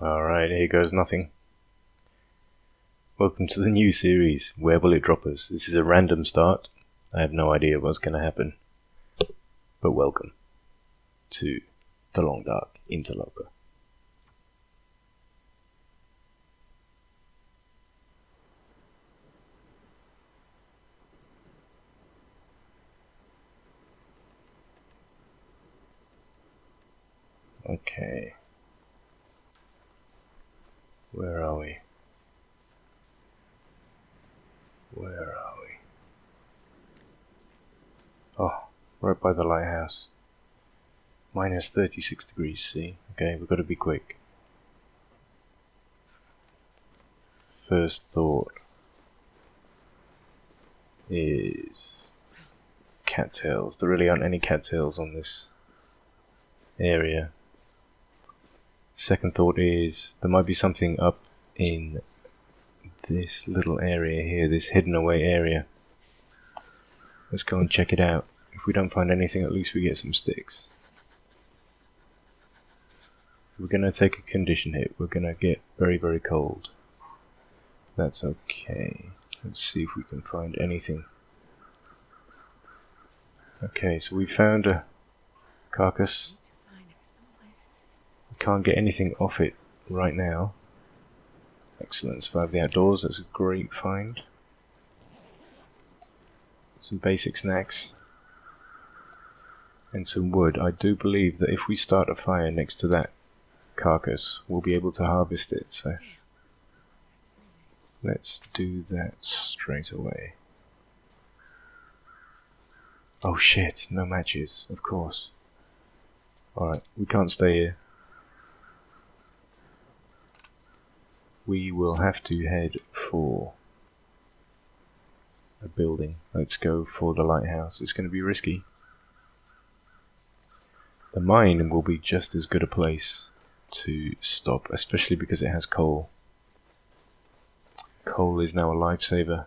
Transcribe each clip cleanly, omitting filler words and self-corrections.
Alright, here goes nothing. Welcome to the new series, Where Will It Drop Us? This is a random start. I have no idea what's going to happen. But welcome to the Long Dark Interloper. Okay. Where are we? Oh, right by the lighthouse. Minus 36 degrees C. Okay, we've got to be quick. First thought is cattails. There really aren't any cattails on this area. Second thought is there might be something up in this little area here, this hidden away area. Let's go and check it out. If we don't find anything, at least we get some sticks. We're going to take a condition hit. We're going to get very, very cold. That's okay. Let's see if we can find anything. Okay, so we found a carcass. We can't get anything off it right now. Excellent, survive the outdoors. That's a great find. Some basic snacks. And some wood. I do believe that if we start a fire next to that carcass, we'll be able to harvest it, so let's do that straight away. Oh shit, no matches, of course. Alright, we can't stay here. We will have to head for a building. Let's go for the lighthouse. It's going to be risky. The mine will be just as good a place to stop, especially because it has coal. Coal is now a lifesaver.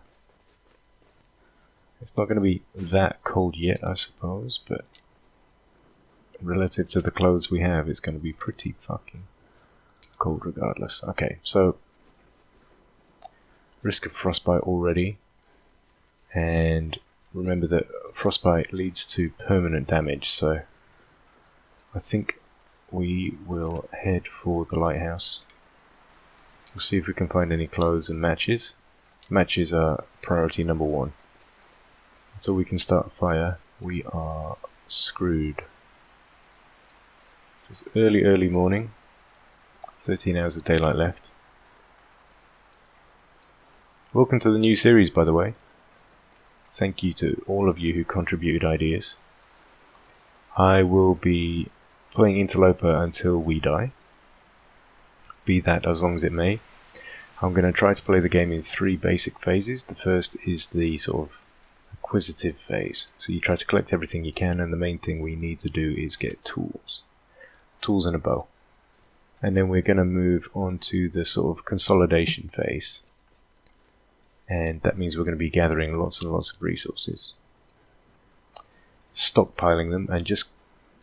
It's not going to be that cold yet, I suppose, but relative to the clothes we have, it's going to be pretty fucking cold regardless. Okay, so risk of frostbite already, and remember that frostbite leads to permanent damage, so I think we will head for the lighthouse. We'll see if we can find any clothes and matches. Matches are priority number one. Until we can start a fire, we are screwed. So it's early morning. 13 hours of daylight left. Welcome to the new series, by the way. Thank you to all of you who contributed ideas. I will be playing Interloper until we die. Be that as long as it may. I'm going to try to play the game in 3 basic phases. The first is the sort of acquisitive phase. So you try to collect everything you can, and the main thing we need to do is get tools. Tools and a bow. And then we're going to move on to the sort of consolidation phase. And that means we're going to be gathering lots and lots of resources. Stockpiling them and just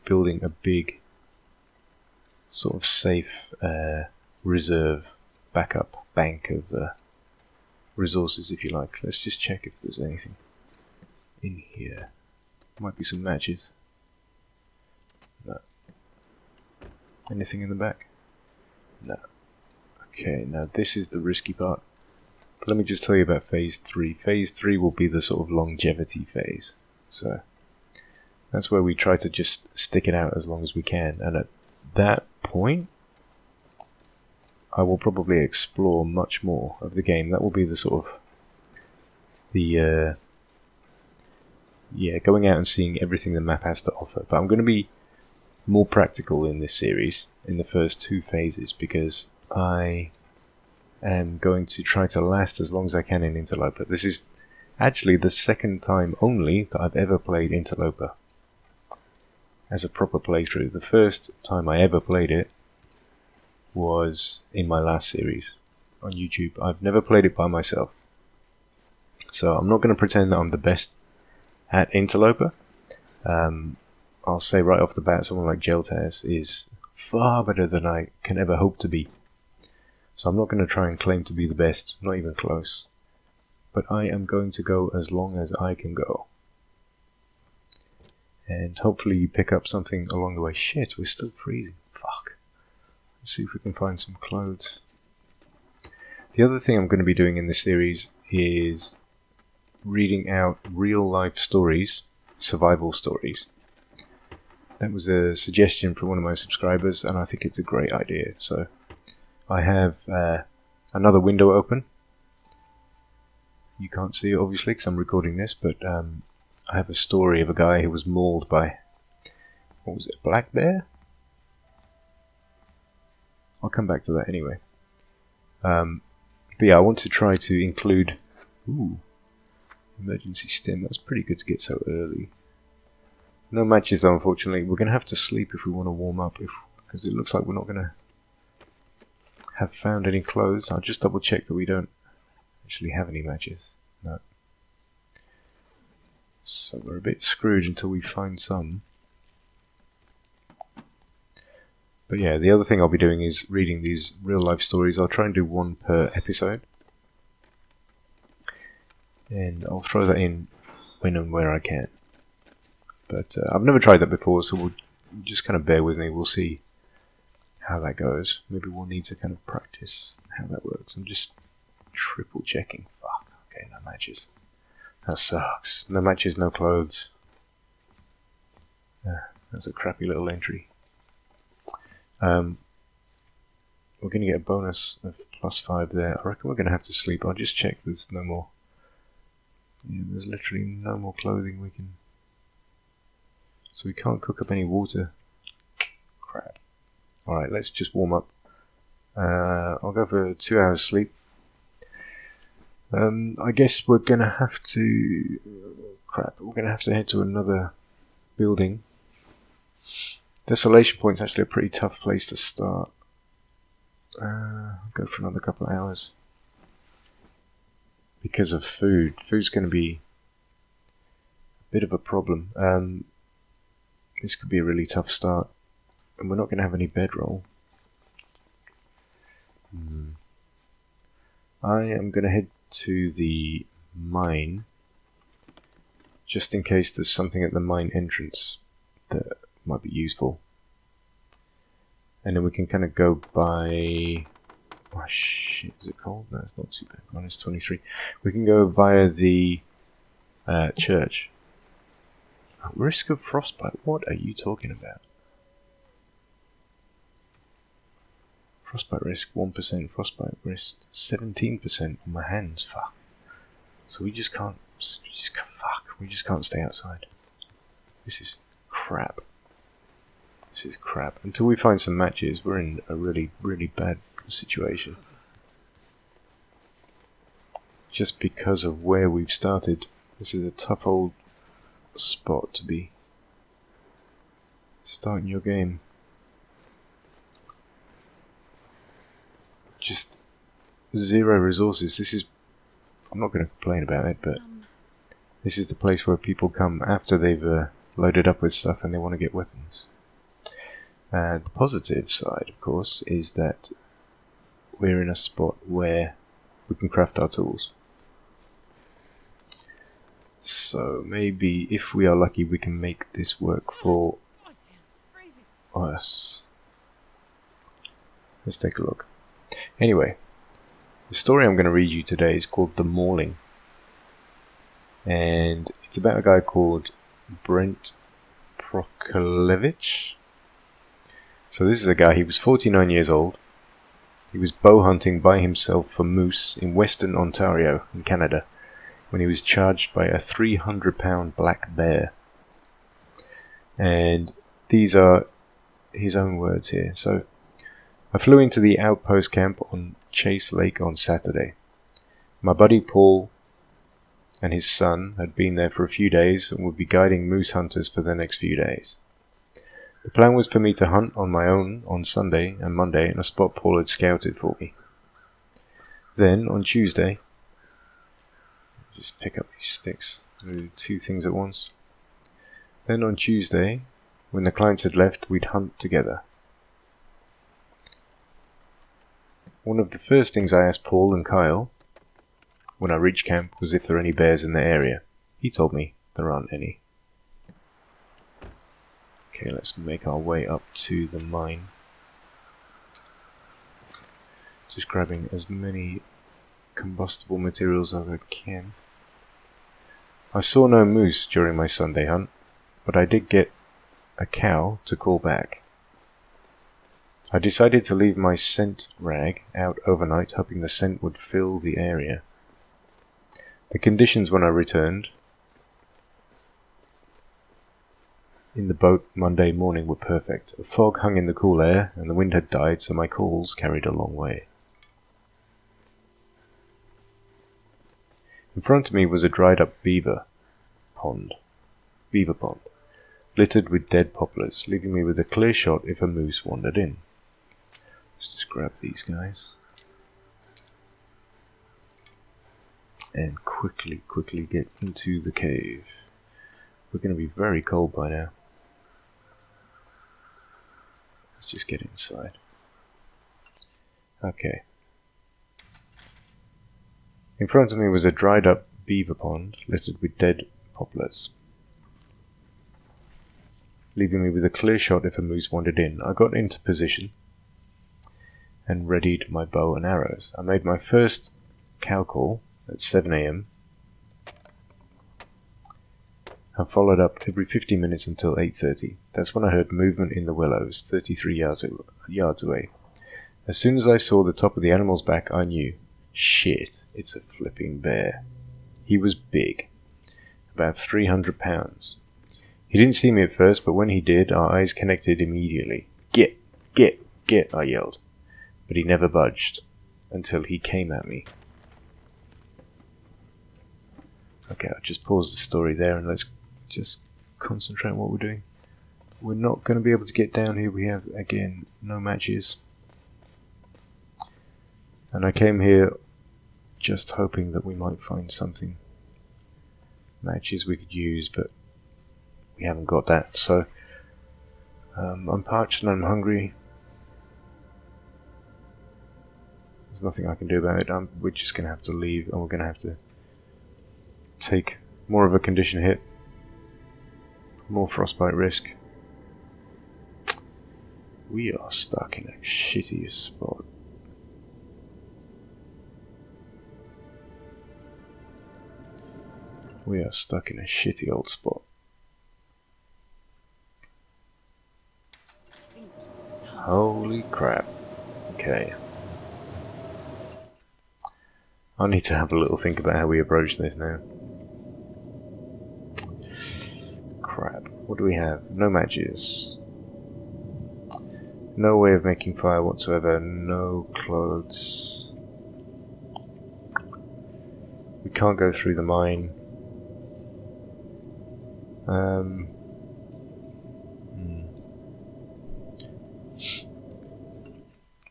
building a big sort of safe reserve backup bank of resources, if you like. Let's just check if there's anything in here. Might be some matches. No. Anything in the back? No. Okay, now this is the risky part. But let me just tell you about phase 3. Phase 3 will be the sort of longevity phase. So that's where we try to just stick it out as long as we can. And at that point, I will probably explore much more of the game. That will be the sort of going out and seeing everything the map has to offer. But I'm going to be more practical in this series in the first 2 phases, because I am going to try to last as long as I can in Interloper. This is actually the second time only that I've ever played Interloper as a proper playthrough. The first time I ever played it was in my last series on YouTube. I've never played it by myself, so I'm not going to pretend that I'm the best at Interloper. I'll say right off the bat, someone like Geltaz is far better than I can ever hope to be So I'm not going to try and claim to be the best, not even close. But I am going to go as long as I can go. And hopefully you pick up something along the way. Shit, we're still freezing. Fuck. Let's see if we can find some clothes. The other thing I'm going to be doing in this series is reading out real life stories, survival stories. That was a suggestion from one of my subscribers, and I think it's a great idea. So I have another window open. You can't see it obviously because I'm recording this, but I have a story of a guy who was mauled by, what was it, a black bear? I'll come back to that anyway. But yeah, I want to try to include... Ooh, emergency stim. That's pretty good to get so early. No matches though, unfortunately. We're going to have to sleep if we want to warm up, because it looks like we're not going to have found any clothes. I'll just double check that we don't actually have any matches. No. So we're a bit screwed until we find some. But yeah, the other thing I'll be doing is reading these real life stories. I'll try and do one per episode. And I'll throw that in when and where I can. But I've never tried that before, so we'll just kind of bear with me. We'll see how that goes. Maybe we'll need to kind of practice how that works. I'm just triple checking. Fuck. Okay, no matches. That sucks. No matches, no clothes. That's a crappy little entry. We're going to get a bonus of +5 there. I reckon we're going to have to sleep. I'll just check there's no more. Yeah, there's literally no more clothing we can... So we can't cook up any water. Crap. Alright, let's just warm up. I'll go for 2 hours sleep. I guess we're going to have to... Crap, we're going to have to head to another building. Desolation Point's actually a pretty tough place to start. I'll go for another couple of hours. Because of food. Food's going to be a bit of a problem. This could be a really tough start. And we're not going to have any bedroll. I am going to head to the mine. Just in case there's something at the mine entrance that might be useful. And then we can kind of go by... Oh shit, is it cold? No, it's not too bad. -23. We can go via the church. Risk of frostbite? What are you talking about? Frostbite risk 1%. Frostbite risk 17% on my hands. Fuck. So we just can't. Fuck. We just can't stay outside. This is crap. This is crap. Until we find some matches, we're in a really, really bad situation. Just because of where we've started. This is a tough old spot to be starting your game. Just zero resources. This is... I'm not going to complain about it, but this is the place where people come after they've loaded up with stuff and they want to get weapons. The positive side, of course, is that we're in a spot where we can craft our tools. So maybe, if we are lucky, we can make this work for us. Let's take a look. Anyway, the story I'm going to read you today is called The Mauling. And it's about a guy called Brent Prokolevich. So this is a guy, he was 49 years old. He was bow hunting by himself for moose in Western Ontario in Canada when he was charged by a 300-pound black bear. And these are his own words here. So, I flew into the outpost camp on Chase Lake on Saturday. My buddy Paul and his son had been there for a few days and would be guiding moose hunters for the next few days. The plan was for me to hunt on my own on Sunday and Monday in a spot Paul had scouted for me. Then, on Tuesday... Just pick up these sticks. Do 2 things at once. Then on Tuesday, when the clients had left, we'd hunt together. One of the first things I asked Paul and Kyle when I reached camp was if there are any bears in the area. He told me there aren't any. Okay, let's make our way up to the mine. Just grabbing as many combustible materials as I can. I saw no moose during my Sunday hunt, but I did get a cow to call back. I decided to leave my scent rag out overnight, hoping the scent would fill the area. The conditions when I returned in the boat Monday morning were perfect. A fog hung in the cool air, and the wind had died, so my calls carried a long way. In front of me was a dried-up beaver pond, littered with dead poplars, leaving me with a clear shot if a moose wandered in. Let's just grab these guys. And quickly get into the cave. We're going to be very cold by now. Let's just get inside. Okay. In front of me was a dried up beaver pond littered with dead poplars, leaving me with a clear shot if a moose wandered in. I got into position and readied my bow and arrows. I made my first cow call at 7 AM and followed up every 50 minutes until 8:30. That's when I heard movement in the willows, 33 yards away. As soon as I saw the top of the animal's back, I knew, shit, it's a flipping bear. He was big, about 300 pounds. He didn't see me at first, but when he did, our eyes connected immediately. Get, I yelled. But he never budged until he came at me. Okay, I'll just pause the story there and let's just concentrate on what we're doing. We're not going to be able to get down here. We have, again, no matches. And I came here just hoping that we might find something. Matches we could use, but we haven't got that. So I'm parched and I'm hungry. There's nothing I can do about it. We're just going to have to leave, and we're going to have to take more of a condition hit. More frostbite risk. We are stuck in a shitty spot. We are stuck in a shitty old spot. Holy crap. Okay. I need to have a little think about how we approach this now. Crap. What do we have? No matches. No way of making fire whatsoever. No clothes. We can't go through the mine.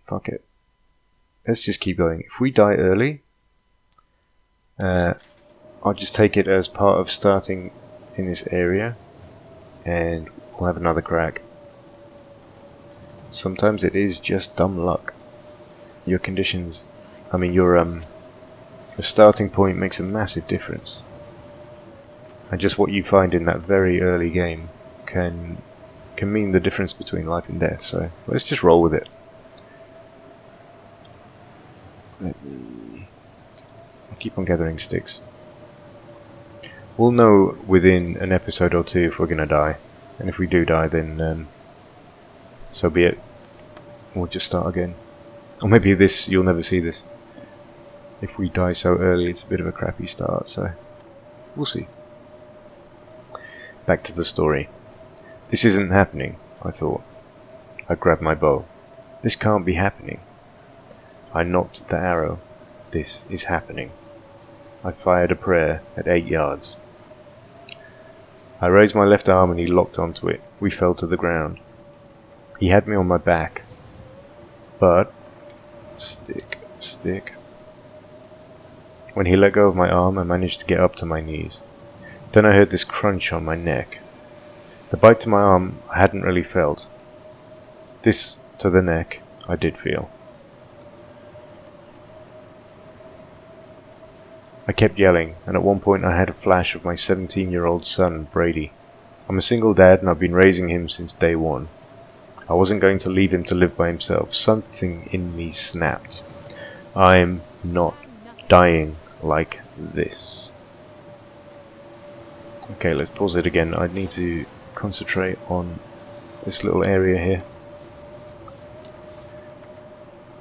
Fuck it. Let's just keep going. If we die early, I'll just take it as part of starting in this area, and we'll have another crack. Sometimes it is just dumb luck. Your conditions, your starting point makes a massive difference. And just what you find in that very early game can mean the difference between life and death. So let's just roll with it. I'll keep on gathering sticks. We'll know within an episode or two if we're going to die. And if we do die, then so be it. We'll just start again. Or maybe you'll never see this. If we die so early, it's a bit of a crappy start, so we'll see. Back to the story. This isn't happening, I thought. I grabbed my bow. This can't be happening. I nocked the arrow. This is happening. I fired a prayer at 8 yards. I raised my left arm and he locked onto it. We fell to the ground. He had me on my back. But... Stick. When he let go of my arm, I managed to get up to my knees. Then I heard this crunch on my neck. The bite to my arm I hadn't really felt. This to the neck I did feel. I kept yelling, and at one point I had a flash of my 17-year-old son, Brady. I'm a single dad and I've been raising him since day one. I wasn't going to leave him to live by himself. Something in me snapped. I'm not dying like this. Okay, let's pause it again. I need to concentrate on this little area here.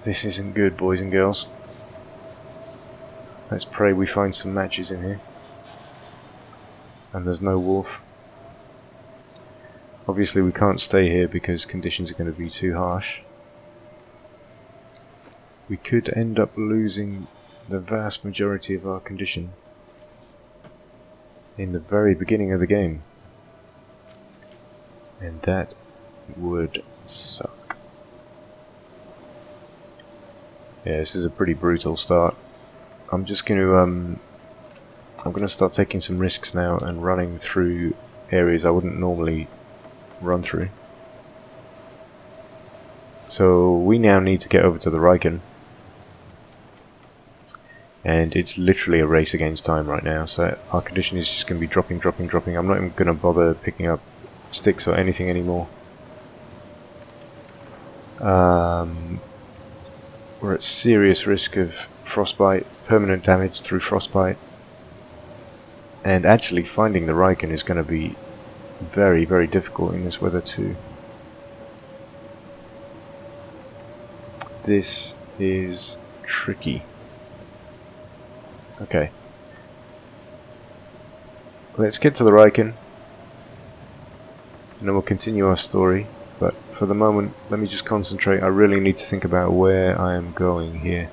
This isn't good, boys and girls. Let's pray we find some matches in here. And there's no wolf. Obviously we can't stay here because conditions are going to be too harsh. We could end up losing the vast majority of our condition in the very beginning of the game. And that would suck. Yeah, this is a pretty brutal start. I'm just going to I'm going to start taking some risks now and running through areas I wouldn't normally run through. So we now need to get over to the Riken, and it's literally a race against time right now, so our condition is just going to be dropping. I'm not even going to bother picking up sticks or anything anymore. We're at serious risk of frostbite, permanent damage through frostbite, and actually finding the Riken is going to be very, very difficult in this weather too. This is tricky. Okay. Let's get to the Riken, and then we'll continue our story. But for the moment, let me just concentrate. I really need to think about where I am going here,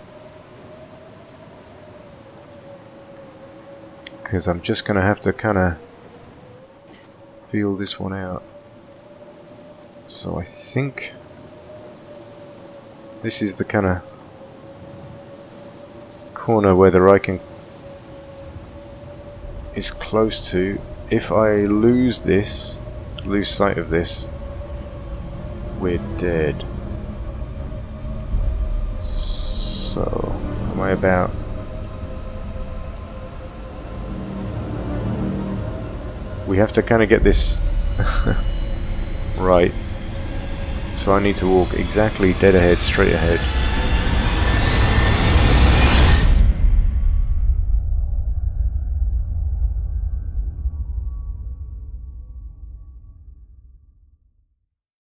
because I'm just going to have to kind of feel this one out. So I think this is the kind of corner where the Riken is close to. If I lose sight of this, we're dead. So, am I about... We have to kind of get this right. So I need to walk exactly dead ahead, straight ahead.